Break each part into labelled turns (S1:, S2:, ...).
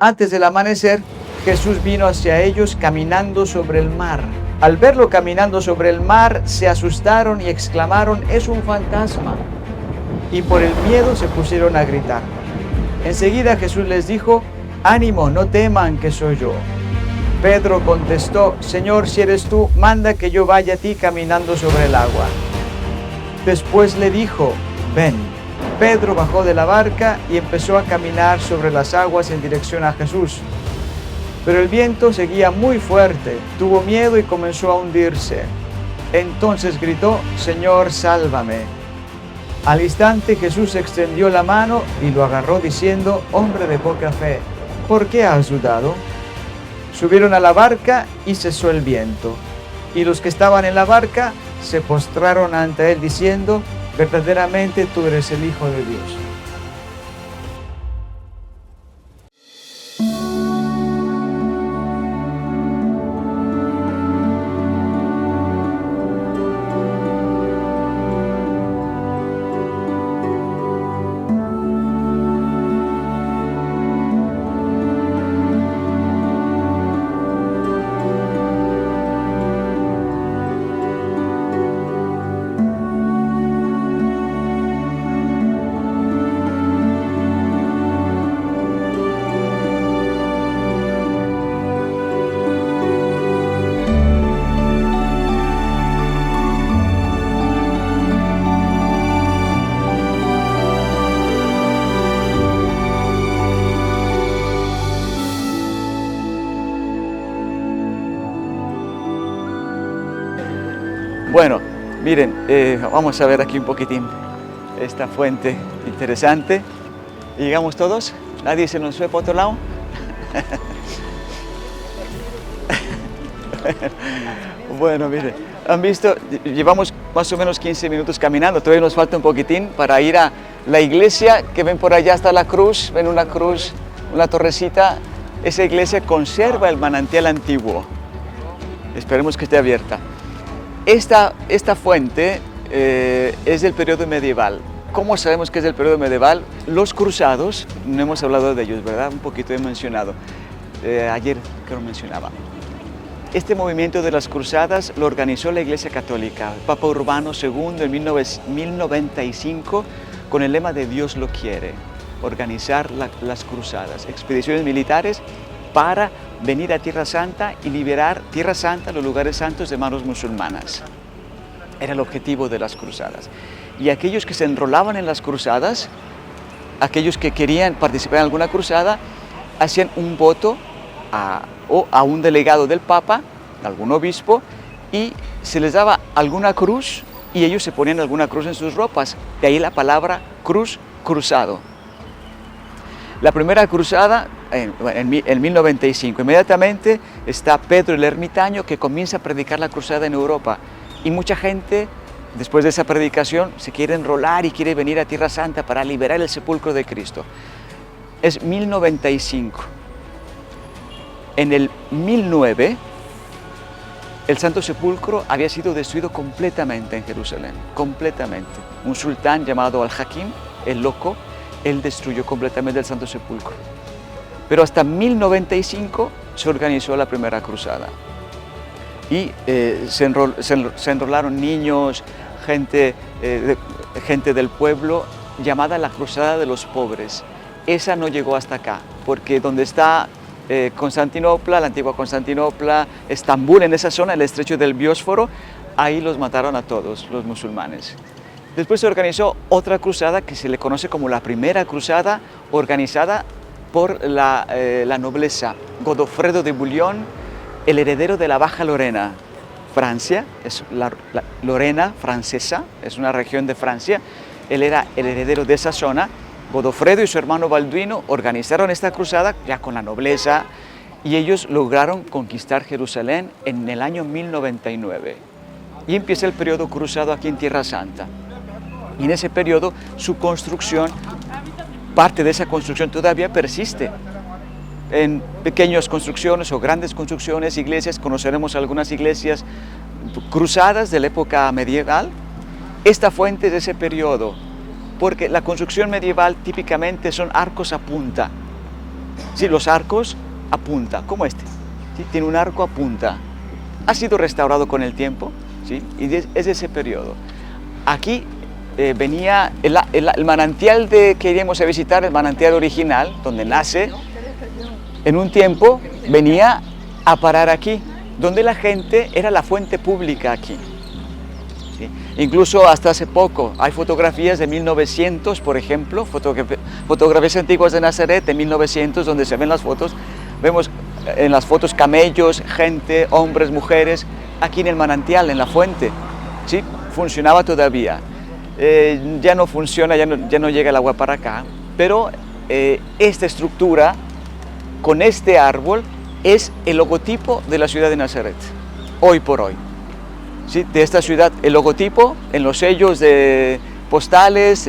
S1: Antes del amanecer, Jesús vino hacia ellos caminando sobre el mar. Al verlo caminando sobre el mar, se asustaron y exclamaron: «¡Es un fantasma!». Y por el miedo se pusieron a gritar. Enseguida Jesús les dijo: «Ánimo, no teman, que soy yo». Pedro contestó: «Señor, si eres tú, manda que yo vaya a ti caminando sobre el agua». Después le dijo: «Ven». Pedro bajó de la barca y empezó a caminar sobre las aguas en dirección a Jesús. Pero el viento seguía muy fuerte, tuvo miedo y comenzó a hundirse. Entonces gritó: «Señor, sálvame». Al instante Jesús extendió la mano y lo agarró diciendo: «Hombre de poca fe, ¿por qué has dudado?». Subieron a la barca y cesó el viento. Y los que estaban en la barca se postraron ante él diciendo: «Verdaderamente tú eres el Hijo de Dios». Bueno, miren, vamos a ver aquí un poquitín esta fuente interesante. ¿Llegamos todos? ¿Nadie se nos fue por otro lado? Bueno, miren, han visto, llevamos más o menos 15 minutos caminando, todavía nos falta un poquitín para ir a la iglesia, que ven por allá está la cruz, ven una cruz, una torrecita. Esa iglesia conserva el manantial antiguo. Esperemos que esté abierta. Esta fuente es del periodo medieval. ¿Cómo sabemos que es del periodo medieval? Los cruzados, no hemos hablado de ellos, ¿verdad? Un poquito he mencionado. Ayer creo mencionaba. Este movimiento de las cruzadas lo organizó la Iglesia Católica, el Papa Urbano II en 1095, con el lema de Dios lo quiere, organizar las cruzadas, expediciones militares para venir a Tierra Santa y liberar Tierra Santa, los lugares santos, de manos musulmanas. Era el objetivo de las cruzadas. Y aquellos que se enrolaban en las cruzadas, aquellos que querían participar en alguna cruzada, hacían un voto a un delegado del Papa, algún obispo, y se les daba alguna cruz y ellos se ponían alguna cruz en sus ropas. De ahí la palabra cruz, cruzado. La primera cruzada en 1095, inmediatamente está Pedro el Ermitaño, que comienza a predicar la cruzada en Europa, y mucha gente después de esa predicación se quiere enrolar y quiere venir a Tierra Santa para liberar el sepulcro de Cristo. Es 1095. En el 1009 el Santo Sepulcro había sido destruido completamente en Jerusalén, completamente. Un sultán llamado Al-Hakim, el loco, él destruyó completamente el Santo Sepulcro. Pero hasta 1095 se organizó la primera cruzada. Y se enrolaron niños, gente del pueblo, llamada la Cruzada de los Pobres. Esa no llegó hasta acá, porque donde está Constantinopla, la antigua Constantinopla, Estambul, en esa zona, el estrecho del Biosforo, ahí los mataron a todos los musulmanes. Después se organizó otra cruzada que se le conoce como la primera cruzada, organizada por la nobleza. Godofredo de Bouillon, el heredero de la Baja Lorena, Francia, es la Lorena francesa, es una región de Francia. Él era el heredero de esa zona. Godofredo y su hermano Balduino organizaron esta cruzada ya con la nobleza y ellos lograron conquistar Jerusalén en el año 1099. Y empieza el periodo cruzado aquí en Tierra Santa. Y en ese periodo su construcción, parte de esa construcción todavía persiste. En pequeñas construcciones o grandes construcciones, iglesias, conoceremos algunas iglesias cruzadas de la época medieval. Esta fuente es de ese periodo, porque la construcción medieval típicamente son arcos a punta. Sí, los arcos a punta, como este. ¿Sí? Tiene un arco a punta. Ha sido restaurado con el tiempo, ¿sí? Y es ese periodo. Aquí venía el manantial que iríamos a visitar, el manantial original, donde nace, en un tiempo venía a parar aquí, donde la gente era la fuente pública aquí. ¿Sí? Incluso hasta hace poco hay fotografías de 1900, por ejemplo, fotografías antiguas de Nazaret de 1900, donde se ven las fotos, vemos en las fotos camellos, gente, hombres, mujeres, aquí en el manantial, en la fuente. ¿Sí? Funcionaba todavía. Ya no funciona, ya no llega el agua para acá, pero esta estructura con este árbol es el logotipo de la ciudad de Nazaret, hoy por hoy. ¿Sí? De esta ciudad, el logotipo en los sellos postales,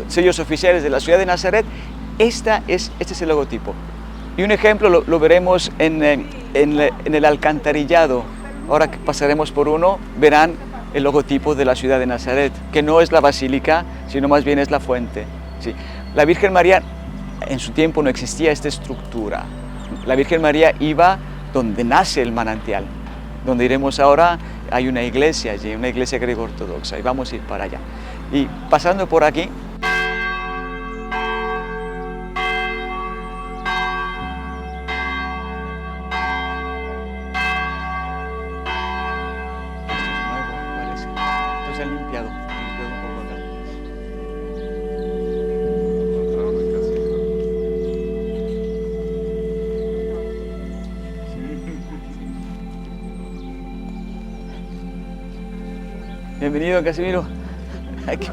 S1: sellos oficiales de la ciudad de Nazaret, este es el logotipo. Y un ejemplo lo veremos en el alcantarillado. Ahora que pasaremos por uno, verán el logotipo de la ciudad de Nazaret, que no es la basílica, sino más bien es la fuente. ¿Sí? La Virgen María, en su tiempo no existía esta estructura. La Virgen María iba donde nace el manantial. Donde iremos ahora hay una iglesia allí, una iglesia griego-ortodoxa, y vamos a ir para allá. Y pasando por aquí, se han limpiado un poco acá. Bienvenido, Casimiro. Aquí,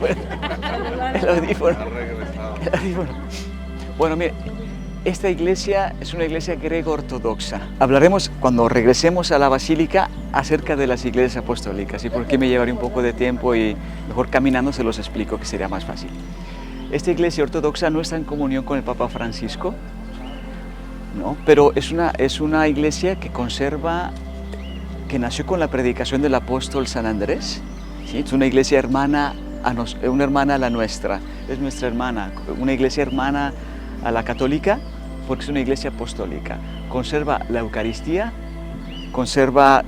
S1: el audífono. El audífono. Bueno, mire, esta iglesia es una iglesia griego-ortodoxa. Hablaremos cuando regresemos a la basílica acerca de las iglesias apostólicas y por qué me llevaría un poco de tiempo y mejor caminando se los explico que sería más fácil. Esta iglesia ortodoxa no está en comunión con el Papa Francisco, ¿no? Pero es una iglesia que conserva, que nació con la predicación del apóstol San Andrés. ¿Sí? Es una iglesia hermana a la nuestra, es nuestra hermana, una iglesia hermana a la católica porque es una iglesia apostólica. Conserva la Eucaristía, conserva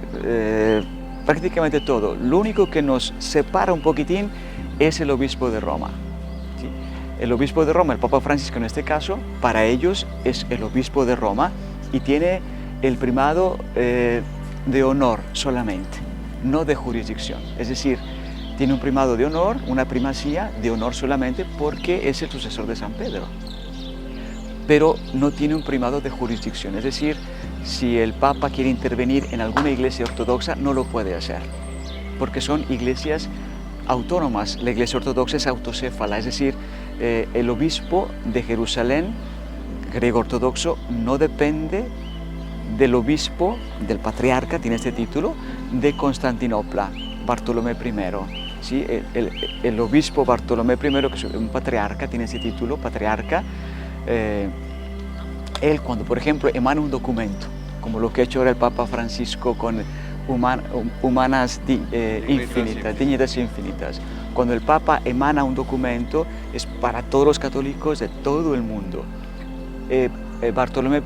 S1: prácticamente todo. Lo único que nos separa un poquitín es el obispo de Roma. ¿Sí? El obispo de Roma, el Papa Francisco en este caso, para ellos es el obispo de Roma y tiene el primado de honor solamente, no de jurisdicción. Es decir, tiene un primado de honor, una primacía de honor solamente porque es el sucesor de San Pedro. Pero no tiene un primado de jurisdicción, es decir, si el Papa quiere intervenir en alguna iglesia ortodoxa, no lo puede hacer, porque son iglesias autónomas. La iglesia ortodoxa es autocéfala, es decir, el obispo de Jerusalén, griego ortodoxo, no depende del obispo, del patriarca, tiene este título, de Constantinopla, Bartolomé I. ¿Sí? El obispo Bartolomé I, que es un patriarca, tiene ese título, patriarca. Él cuando, por ejemplo, emana un documento, como lo que ha hecho ahora el Papa Francisco con Humanas Infinitas, Dignidades Infinitas, cuando el Papa emana un documento es para todos los católicos de todo el mundo. Bartolomé I,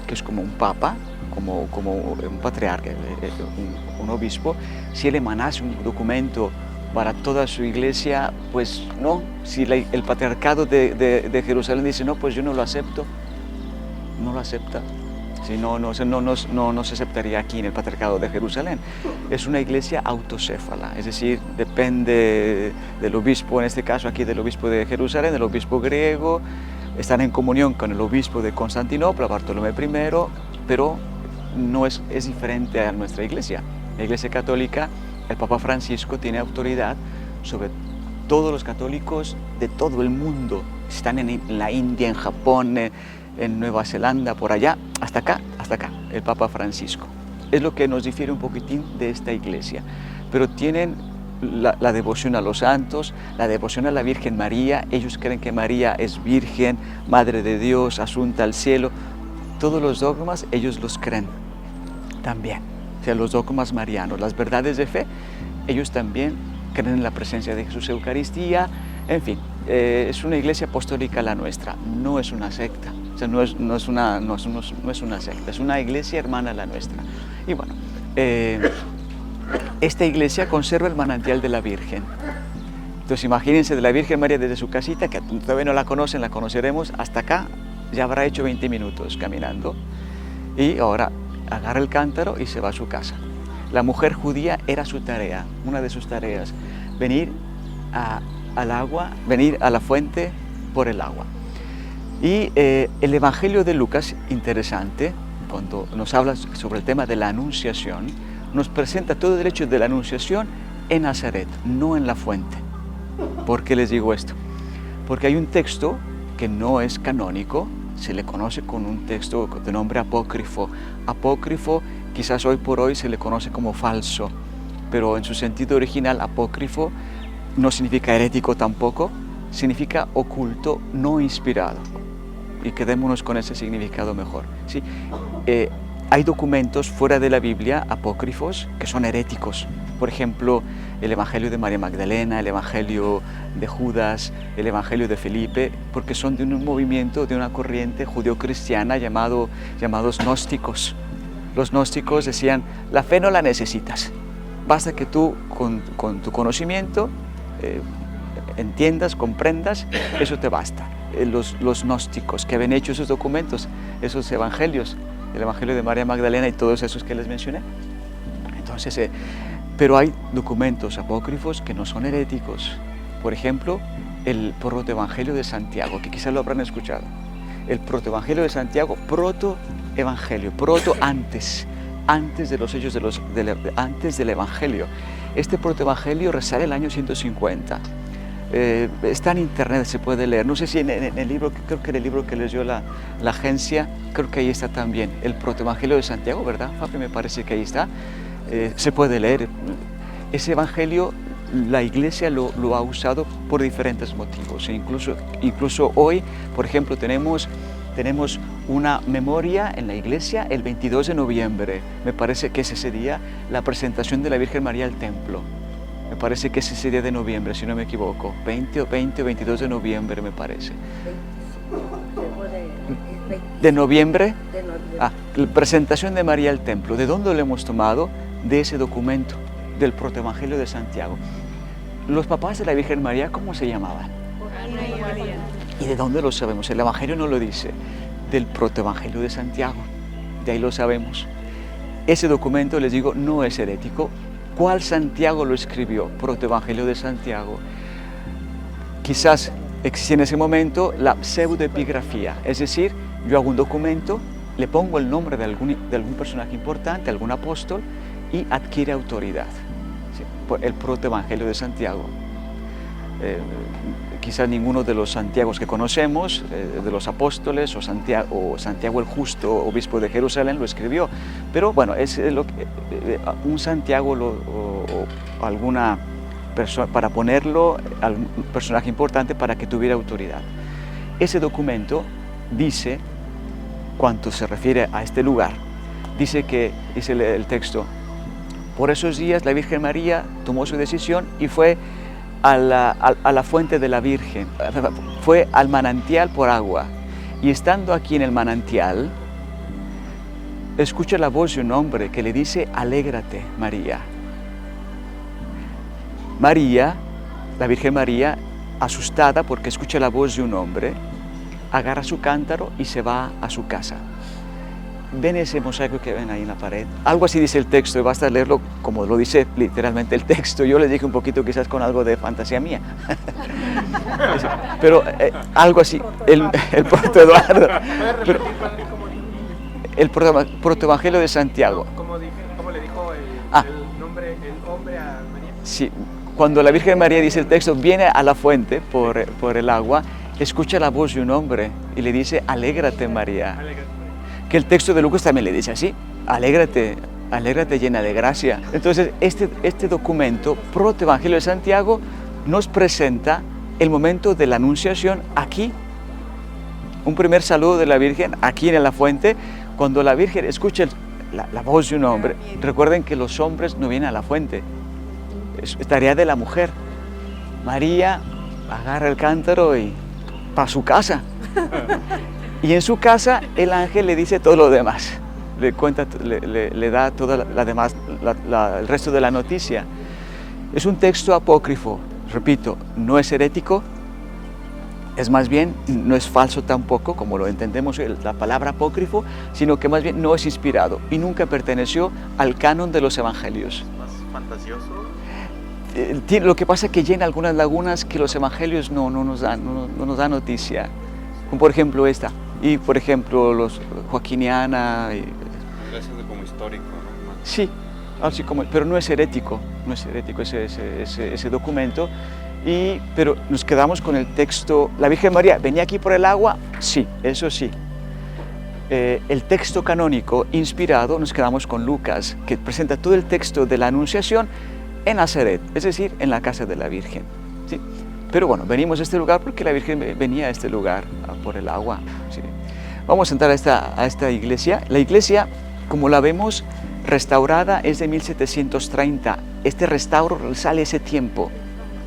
S1: que es como un papa, como un patriarca, un obispo, si él emanase un documento para toda su iglesia, pues no, si el patriarcado de Jerusalén dice no, pues yo no lo acepto, no lo acepta. Si no se aceptaría aquí en el patriarcado de Jerusalén. Es una iglesia autocéfala, es decir, depende del obispo, en este caso aquí del obispo de Jerusalén, del obispo griego, están en comunión con el obispo de Constantinopla, Bartolomé I, pero no es diferente a nuestra iglesia. La iglesia católica, el Papa Francisco tiene autoridad sobre todos los católicos de todo el mundo. Están en la India, en Japón, en Nueva Zelanda, por allá, hasta acá, el Papa Francisco. Es lo que nos difiere un poquitín de esta iglesia. Pero tienen la devoción a los santos, la devoción a la Virgen María. Ellos creen que María es virgen, Madre de Dios, asunta al cielo. Todos los dogmas ellos los creen también. O sea, los dogmas marianos, las verdades de fe, ellos también creen en la presencia de Jesús, Eucaristía, en fin. Es una iglesia apostólica la nuestra, no es una secta. sea, no es una secta, es una iglesia hermana a la nuestra. Y bueno, esta iglesia conserva el manantial de la Virgen. Entonces imagínense de la Virgen María desde su casita, que todavía no la conocen, la conoceremos, hasta acá ya habrá hecho 20 minutos caminando. Y ahora agarra el cántaro y se va a su casa. La mujer judía era su tarea, una de sus tareas, venir al agua, venir a la fuente por el agua. Y el Evangelio de Lucas, interesante, cuando nos habla sobre el tema de la anunciación, nos presenta todo el hecho de la anunciación en Nazaret, no en la fuente. ¿Por qué les digo esto? Porque hay un texto que no es canónico, se le conoce con un texto de nombre apócrifo. Apócrifo quizás hoy por hoy se le conoce como falso, pero en su sentido original apócrifo no significa herético tampoco, significa oculto, no inspirado. Y quedémonos con ese significado mejor, ¿sí? Hay documentos fuera de la Biblia, apócrifos, que son heréticos. Por ejemplo, el Evangelio de María Magdalena, el Evangelio de Judas, el Evangelio de Felipe, porque son de un movimiento, de una corriente judeo-cristiana llamados gnósticos. Los gnósticos decían, la fe no la necesitas, basta que tú con tu conocimiento entiendas, comprendas, eso te basta. Los gnósticos que habían hecho esos documentos, esos evangelios, el Evangelio de María Magdalena y todos esos que les mencioné. Entonces, pero hay documentos apócrifos que no son heréticos. Por ejemplo, el protoevangelio de Santiago, que quizás lo habrán escuchado. El protoevangelio de Santiago, protoevangelio, antes de los hechos antes del evangelio. Este protoevangelio resale al año 150. Está en internet, se puede leer. No sé si en el libro, creo que en el libro que leyó la agencia, creo que ahí está también el protoevangelio de Santiago, ¿verdad, Fabi? Me parece que ahí está. Se puede leer. Ese evangelio la iglesia lo ha usado por diferentes motivos. Incluso hoy, por ejemplo, tenemos una memoria en la iglesia el 22 de noviembre. Me parece que es ese día la presentación de la Virgen María al templo. Me parece que es ese día de noviembre, si no me equivoco. 20 o 22 de noviembre, me parece. ¿De noviembre? La presentación de María al templo. ¿De dónde lo hemos tomado? De ese documento, del protoevangelio de Santiago. Los papás de la Virgen María, ¿cómo se llamaban?
S2: Ana y María.
S1: ¿Y de dónde lo sabemos? El evangelio no lo dice. Del protoevangelio de Santiago. De ahí lo sabemos. Ese documento, les digo, no es herético. ¿Cuál Santiago lo escribió? Protoevangelio de Santiago. Quizás existía en ese momento la pseudoepigrafía, es decir, yo hago un documento, le pongo el nombre de algún personaje importante, algún apóstol, y adquiere autoridad. ¿Sí? El protoevangelio de Santiago. Quizás ninguno de los Santiagos que conocemos, de los apóstoles, o Santiago el Justo, obispo de Jerusalén, lo escribió. Pero bueno, es un Santiago o alguna persona, para ponerlo, algún personaje importante para que tuviera autoridad. Ese documento dice, cuanto se refiere a este lugar, dice el texto, por esos días la Virgen María tomó su decisión y fue a la fuente de la Virgen, fue al manantial por agua, y estando aquí en el manantial, escucha la voz de un hombre que le dice, alégrate, María. María, la Virgen María, asustada porque escucha la voz de un hombre, agarra su cántaro y se va a su casa. ¿Ven ese mosaico que ven ahí en la pared? Algo así dice el texto, y basta leerlo como lo dice literalmente el texto. Yo les dije un poquito quizás con algo de fantasía mía. Pero algo así, el proto Eduardo. El protoevangelio de Santiago.
S3: ¿Cómo le dijo el hombre a María?
S1: Sí, cuando la Virgen María, dice el texto, viene a la fuente por el agua, escucha la voz de un hombre y le dice, alégrate, María.
S3: Alégrate.
S1: Que el texto de Lucas también le dice así, alégrate llena de gracia. Entonces, este documento, protoevangelio de Santiago, nos presenta el momento de la anunciación aquí. Un primer saludo de la Virgen aquí en la fuente, cuando la Virgen escucha la voz de un hombre. Recuerden que los hombres no vienen a la fuente, es tarea de la mujer. María agarra el cántaro y para su casa. Y en su casa el ángel le dice todo lo demás, le cuenta, le da todo el resto de la noticia. Es un texto apócrifo, repito, no es herético, es más bien, no es falso tampoco, como lo entendemos la palabra apócrifo, sino que más bien no es inspirado y nunca perteneció al canon de los evangelios.
S2: ¿Más fantasioso?
S1: Lo que pasa es que llena algunas lagunas que los evangelios no nos dan noticia, como por ejemplo esta, y por ejemplo los Joaquiniana.
S2: Es como histórico, ¿no?
S1: Sí, así como, pero no es herético ese documento. Pero nos quedamos con el texto. ¿La Virgen María venía aquí por el agua? Sí, eso sí. El texto canónico inspirado, nos quedamos con Lucas, que presenta todo el texto de la Anunciación en Nazaret, es decir, en la casa de la Virgen. ¿Sí? Pero bueno, venimos a este lugar porque la Virgen venía a este lugar por el agua. ¿Sí? Vamos a entrar a esta iglesia. La iglesia, como la vemos, restaurada es de 1730. Este restauro sale ese tiempo.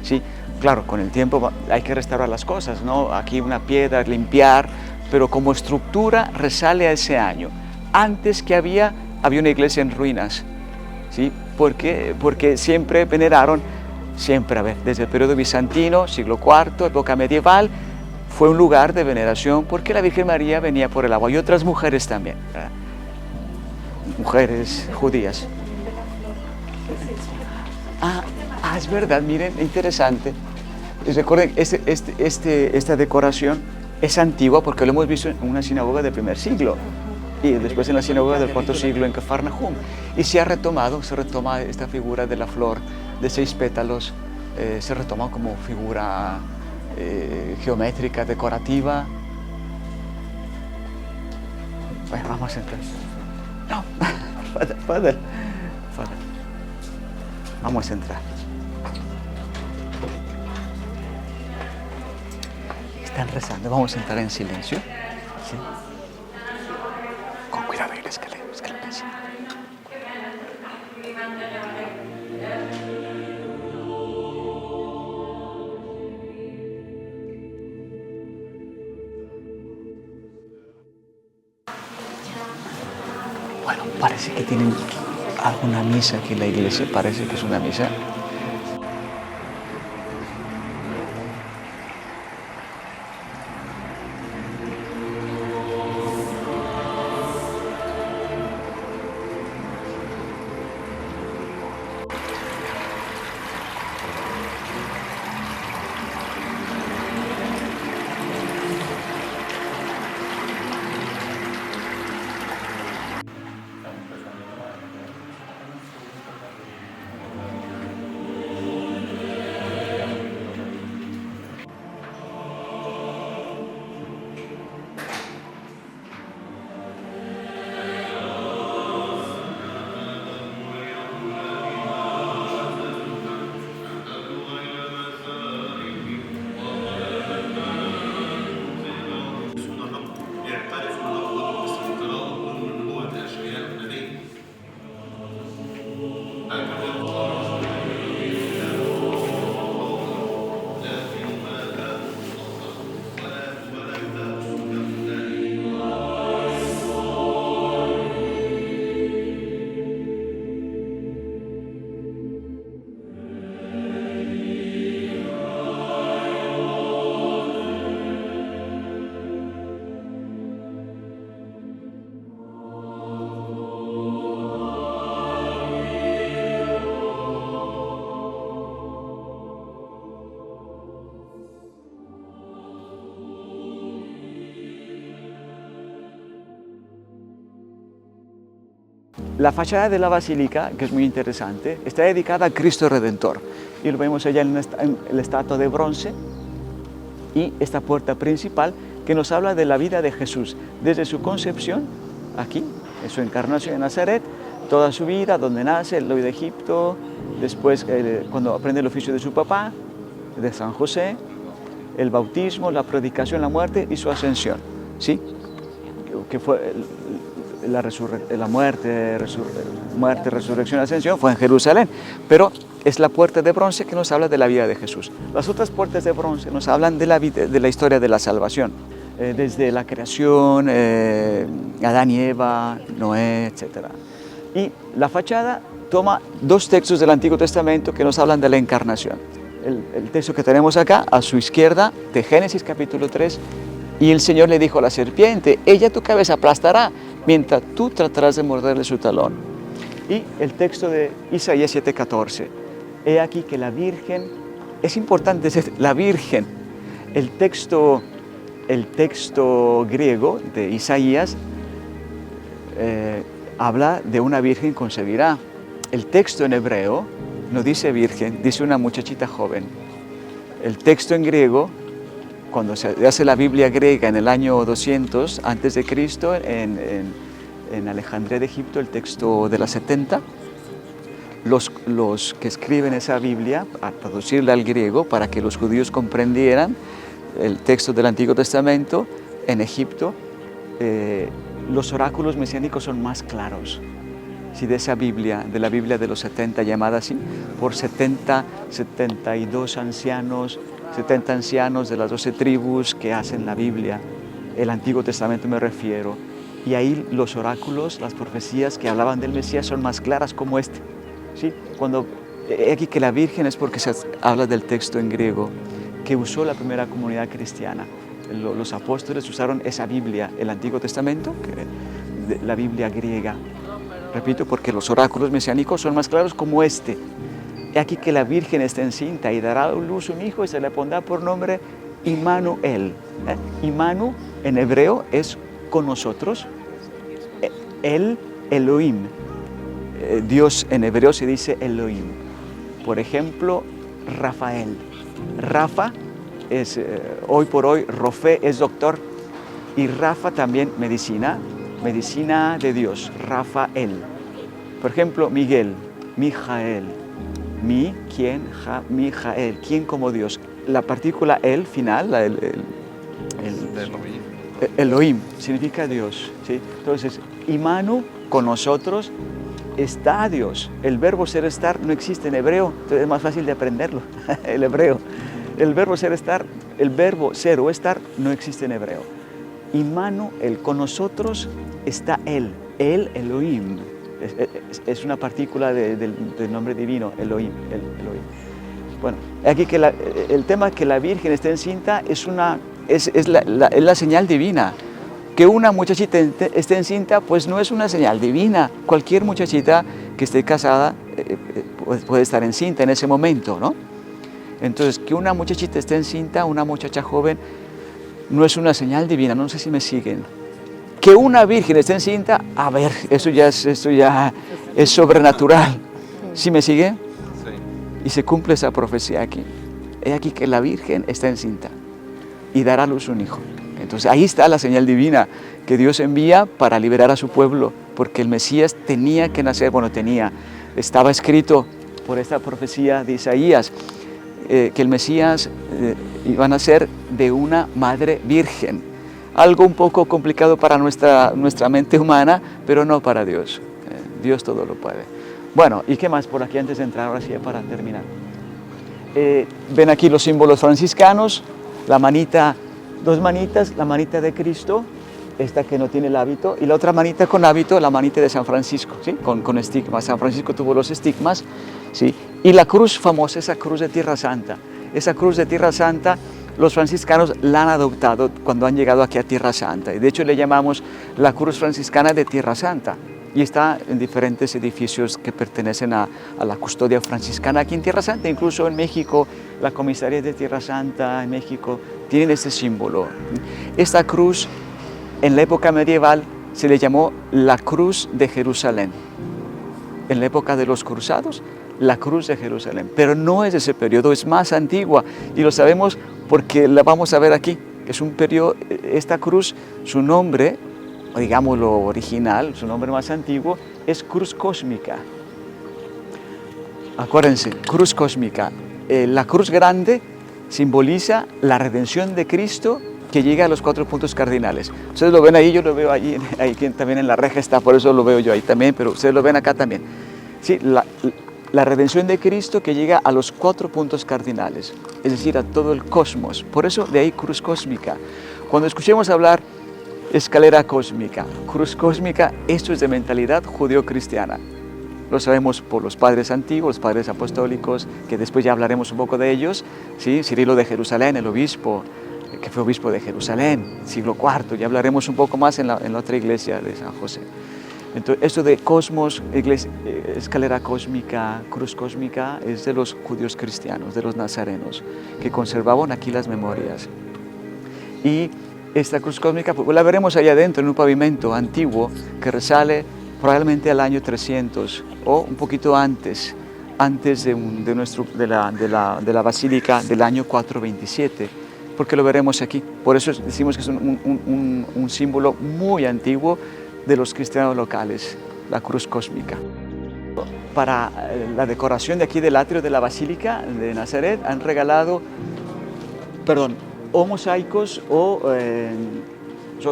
S1: ¿Sí? Claro, con el tiempo hay que restaurar las cosas, ¿no? Aquí una piedra, limpiar, pero como estructura resale a ese año. Antes que había una iglesia en ruinas, ¿sí? Porque siempre veneraron, desde el periodo bizantino, siglo IV, época medieval, fue un lugar de veneración porque la Virgen María venía por el agua y otras mujeres también, ¿verdad? Mujeres judías. Es verdad, miren, interesante. Recuerden, esta decoración es antigua porque lo hemos visto en una sinagoga del primer siglo y después en la sinagoga del cuarto siglo en Cafarnaum. Y se retoma esta figura de la flor de 6 pétalos, se retoma como figura geométrica, decorativa. Bueno, vamos a entrar. No, Father. Vamos a entrar. Están rezando, vamos a entrar en silencio. ¿Sí? Con cuidado, es que le pensé. Bueno, parece que tienen alguna misa aquí en la iglesia, parece que es una misa. La fachada de la basílica, que es muy interesante, está dedicada a Cristo Redentor. Y lo vemos allá en la estatua de bronce y esta puerta principal que nos habla de la vida de Jesús, desde su concepción, aquí, en su encarnación en Nazaret, toda su vida, donde nace, el de Egipto, después cuando aprende el oficio de su papá, de San José, el bautismo, la predicación, la muerte y su ascensión, ¿sí? Que fue la muerte, resurrección, ascensión, fue en Jerusalén, pero es la puerta de bronce que nos habla de la vida de Jesús. Las otras puertas de bronce nos hablan de la historia de la salvación. desde la creación, Adán y Eva, Noé, etc. Y la fachada toma dos textos del Antiguo Testamento que nos hablan de la encarnación. El texto que tenemos acá, a su izquierda, de Génesis capítulo 3, y el Señor le dijo a la serpiente, ella tu cabeza aplastará, mientras tú tratarás de morderle su talón. Y el texto de Isaías 7:14, he aquí que la Virgen, es importante decir, la Virgen, el texto griego de Isaías habla de una virgen concebirá. El texto en hebreo no dice virgen, dice una muchachita joven. El texto en griego, cuando se hace la Biblia griega en el año 200 antes de Cristo, en Alejandría de Egipto, el texto de la 70, los que escriben esa Biblia, a traducirla al griego para que los judíos comprendieran el texto del Antiguo Testamento, en Egipto, los oráculos mesiánicos son más claros. Si de esa Biblia, de la Biblia de los 70, llamada así, por 72 ancianos, 70 ancianos de las 12 tribus que hacen la Biblia, el Antiguo Testamento me refiero, y ahí los oráculos, las profecías que hablaban del Mesías son más claras como este. ¿Sí? Cuando aquí que la Virgen es porque se habla del texto en griego que usó la primera comunidad cristiana. Los apóstoles usaron esa Biblia, el Antiguo Testamento, la Biblia griega. Repito, porque los oráculos mesiánicos son más claros como este. He aquí que la Virgen está encinta y dará a luz un hijo y se le pondrá por nombre Immanuel. Immanu en hebreo es con nosotros. El Elohim. Dios en hebreo se dice Elohim. Por ejemplo, Rafael. Rafa es, hoy por hoy, Rofe es doctor. Y Rafa también medicina de Dios, Rafael. Por ejemplo, Miguel, Mijael. Mijael, ¿quién como Dios? La partícula el final, Elohim, significa Dios. ¿Sí? Entonces, Immanu, con nosotros, está Dios. El verbo ser estar no existe en hebreo, entonces es más fácil de aprenderlo, el hebreo. El verbo ser o estar no existe en hebreo. Immanu, el con nosotros, está Él, el Elohim. Es una partícula del nombre divino, Elohim, el Elohim. Bueno, aquí que el tema que la Virgen esté encinta es la señal divina. Que una muchachita esté encinta, pues no es una señal divina. Cualquier muchachita que esté casada puede estar encinta en ese momento, ¿no? Entonces, que una muchachita esté encinta, una muchacha joven, no es una señal divina, no sé si me siguen. Que una virgen esté encinta, a ver, eso ya es sobrenatural. ¿Sí me sigue?
S2: Sí.
S1: Y se cumple esa profecía aquí. He aquí que la Virgen está encinta y dará a luz un hijo. Entonces ahí está la señal divina que Dios envía para liberar a su pueblo, porque el Mesías tenía que nacer, estaba escrito por esta profecía de Isaías, que el Mesías iba a nacer de una madre virgen. Algo un poco complicado para nuestra mente humana, pero no para Dios. Dios todo lo puede. Bueno, ¿y qué más por aquí antes de entrar, ahora sí, para terminar? Ven aquí los símbolos franciscanos, la manita, dos manitas, la manita de Cristo, esta que no tiene el hábito, y la otra manita con hábito, la manita de San Francisco, ¿sí? con estigmas. San Francisco tuvo los estigmas, ¿sí? Y la cruz famosa, esa cruz de Tierra Santa. Esa cruz de Tierra Santa, los franciscanos la han adoptado cuando han llegado aquí a Tierra Santa. Y de hecho le llamamos la cruz franciscana de Tierra Santa. Y está en diferentes edificios que pertenecen a la custodia franciscana aquí en Tierra Santa. Incluso en México, la comisaría de Tierra Santa en México tienen este símbolo. Esta cruz, en la época medieval, se le llamó la cruz de Jerusalén. En la época de los cruzados, la cruz de Jerusalén. Pero no es de ese periodo, es más antigua. Y lo sabemos porque la vamos a ver aquí. Es un periodo, esta cruz, su nombre, digamos lo original, su nombre más antiguo, es cruz cósmica. Acuérdense, cruz cósmica. La cruz grande simboliza la redención de Cristo que llega a los 4 puntos cardinales. Ustedes lo ven ahí, yo lo veo ahí también en la reja está, por eso lo veo yo ahí también, pero ustedes lo ven acá también. Sí, la redención de Cristo que llega a los 4 puntos cardinales, es decir, a todo el cosmos. Por eso de ahí cruz cósmica. Cuando escuchemos hablar escalera cósmica, cruz cósmica, esto es de mentalidad judeo-cristiana. Lo sabemos por los padres antiguos, los padres apostólicos, que después ya hablaremos un poco de ellos. ¿Sí? Cirilo de Jerusalén, el obispo, que fue obispo de Jerusalén, siglo IV, ya hablaremos un poco más en la otra iglesia de San José. Entonces, esto de cosmos, escalera cósmica, cruz cósmica, es de los judíos cristianos, de los nazarenos, que conservaban aquí las memorias. Y esta cruz cósmica, pues, la veremos allá adentro, en un pavimento antiguo, que resale probablemente al año 300 o un poquito antes de la basílica del año 427, porque lo veremos aquí. Por eso decimos que es un símbolo muy antiguo de los cristianos locales, la cruz cósmica. Para la decoración de aquí del atrio de la Basílica de Nazaret han regalado, o mosaicos o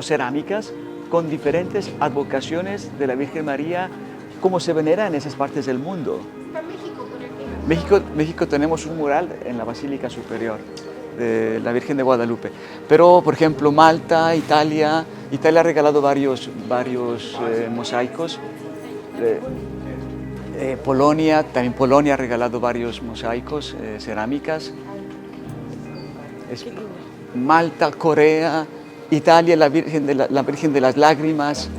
S1: cerámicas con diferentes advocaciones de la Virgen María, como se venera en esas partes del mundo. México tenemos un mural en la Basílica Superior de la Virgen de Guadalupe, pero por ejemplo Malta, Italia ha regalado varios mosaicos. Polonia ha regalado varios mosaicos, cerámicas. Malta, Corea, Italia, la Virgen de las Lágrimas,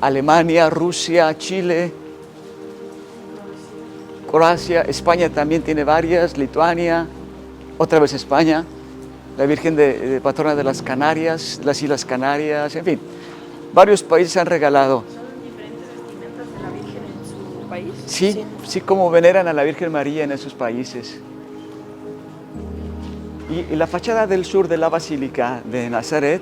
S1: Alemania, Rusia, Chile, Croacia, España también tiene varias, Lituania, otra vez España, la Virgen patrona de las Canarias, las Islas Canarias, en fin, varios países han regalado.
S4: ¿Son diferentes vestimentas de la Virgen en su país?
S1: Sí, como veneran a la Virgen María en esos países. Y la fachada del sur de la Basílica de Nazaret,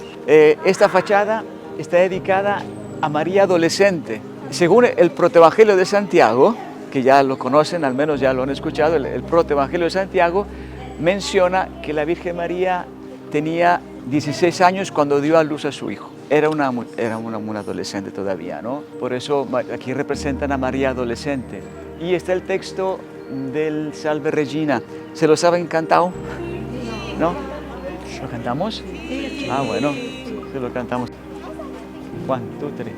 S1: esta fachada está dedicada a María adolescente. Según el protoevangelio de Santiago, que ya lo conocen, al menos ya lo han escuchado, el protoevangelio de Santiago menciona que la Virgen María tenía 16 años cuando dio a luz a su hijo. Era una adolescente todavía, ¿no? Por eso aquí representan a María adolescente. Y está el texto del Salve Regina. ¿Se los saben cantado? ¿No? ¿Lo cantamos? Ah, bueno, se lo cantamos. 1, 2, 3.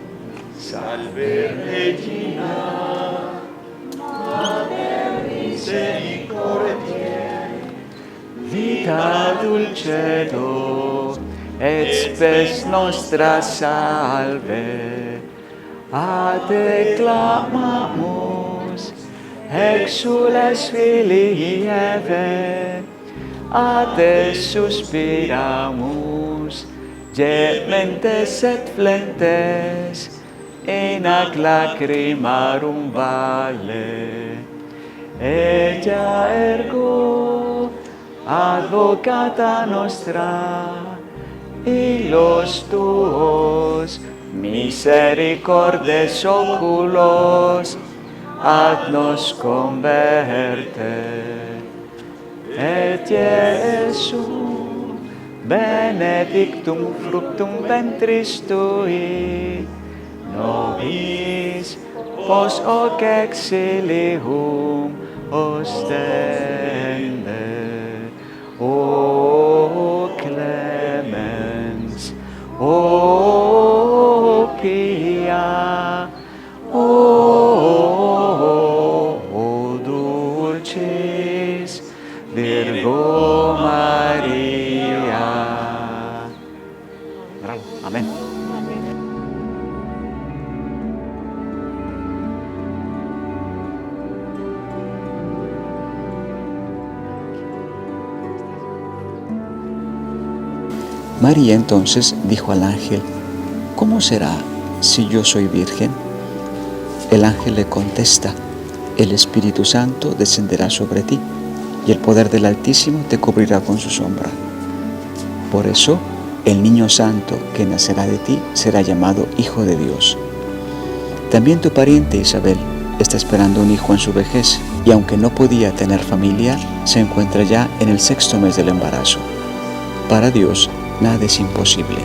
S1: Salve Regina, Mater misericordiae, vita dulcedo, et spes nostra salve. A te clamamus, exules filii Eve, a te suspiramus, gementes et flentes, in ac lacrimarum vale. Ella ergo, advocata nostra, y los tuos misericordes oculos, ad nos converte. Et Jesum benedictum fructum ventris tui, nobis pos hoc exilium ostende. O clemens, o pia, o dulcis Virgo María. Bravo, amén. María entonces dijo al ángel: ¿cómo será si yo soy virgen? El ángel le contesta: el Espíritu Santo descenderá sobre ti, y el poder del Altísimo te cubrirá con su sombra. Por eso, el niño santo que nacerá de ti será llamado Hijo de Dios. También tu pariente Isabel está esperando un hijo en su vejez, y aunque no podía tener familia, se encuentra ya en el 6º mes del embarazo. Para Dios, nada es imposible.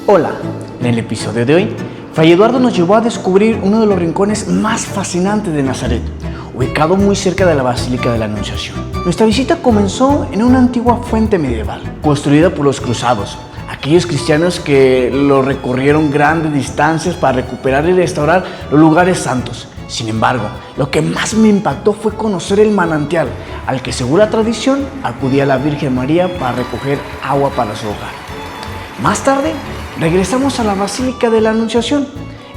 S5: Hola, en el episodio de hoy, Fray Eduardo nos llevó a descubrir uno de los rincones más fascinantes de Nazaret, ubicado muy cerca de la Basílica de la Anunciación. Nuestra visita comenzó en una antigua fuente medieval, construida por los cruzados, aquellos cristianos que lo recorrieron grandes distancias para recuperar y restaurar los lugares santos. Sin embargo, lo que más me impactó fue conocer el manantial al que, según la tradición, acudía la Virgen María para recoger agua para su hogar. Más tarde, regresamos a la Basílica de la Anunciación,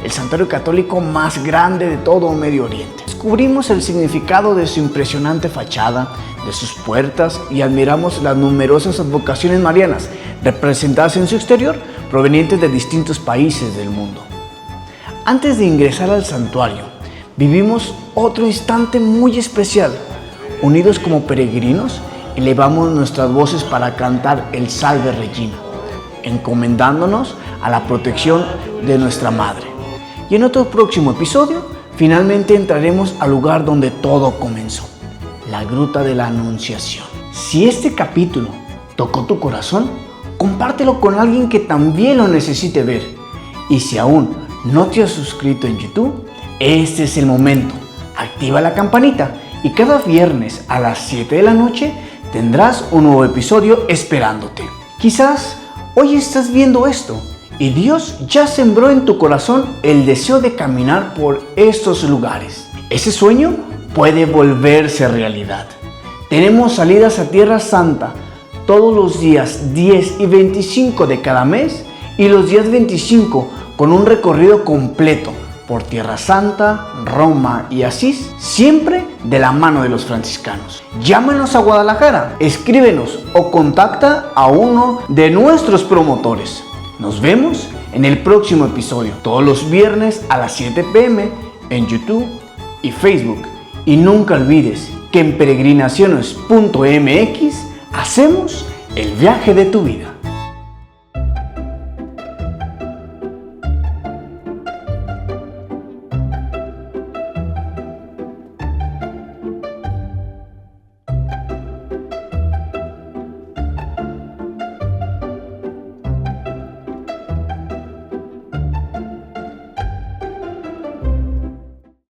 S5: el santuario católico más grande de todo Medio Oriente. Descubrimos el significado de su impresionante fachada, de sus puertas, y admiramos las numerosas advocaciones marianas representadas en su exterior, provenientes de distintos países del mundo. Antes de ingresar al santuario, vivimos otro instante muy especial. Unidos como peregrinos, elevamos nuestras voces para cantar el Salve Regina, encomendándonos a la protección de nuestra Madre. Y en otro próximo episodio, finalmente entraremos al lugar donde todo comenzó, la Gruta de la Anunciación. Si este capítulo tocó tu corazón, compártelo con alguien que también lo necesite ver. Y si aún no te has suscrito en YouTube, este es el momento. Activa la campanita y cada viernes a las 7 de la noche tendrás un nuevo episodio esperándote. Quizás hoy estás viendo esto y Dios ya sembró en tu corazón el deseo de caminar por estos lugares. Ese sueño puede volverse realidad. Tenemos salidas a Tierra Santa todos los días 10 y 25 de cada mes, y los días 25 con un recorrido completo por Tierra Santa, Roma y Asís, siempre de la mano de los franciscanos. Llámanos a Guadalajara, escríbenos o contacta a uno de nuestros promotores. Nos vemos en el próximo episodio, todos los viernes a las 7 p.m. en YouTube y Facebook. Y nunca olvides que en peregrinaciones.mx hacemos el viaje de tu vida.